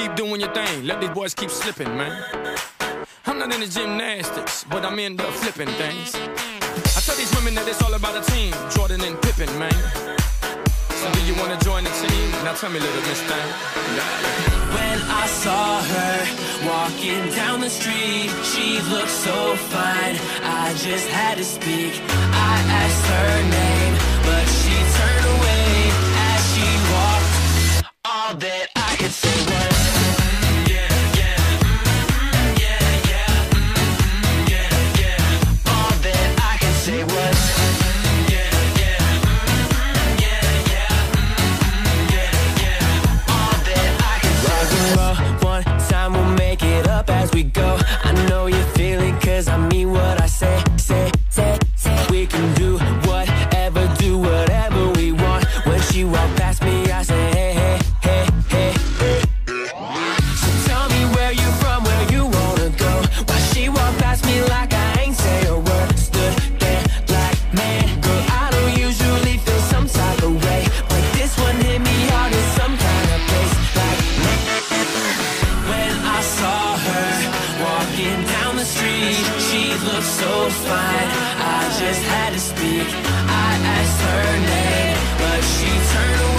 keep doing your thing. Let these boys keep slipping, man. I'm not into gymnastics, but I'm into flipping things. I tell these women that it's all about a team, Jordan and Pippen, man. So do you wanna join the team? Now tell me, little miss thing. When I saw her walking down the street, she looked so fine, I just had to speak. I asked her name, but she turned away as she walked. All that I could say was we go. I know you feel it, cause I mean what I say. We can do whatever we want. When she walked past me, I say, hey. So tell me where you from, where you wanna go. Why she walked past me like I ain't say a word. Stood there like, man, girl, I don't usually feel some type of way, but this one hit me hard in some kind of place. Like, when I saw her walking down the street, she looked so fine, I just had to speak. I asked her name, but she turned away.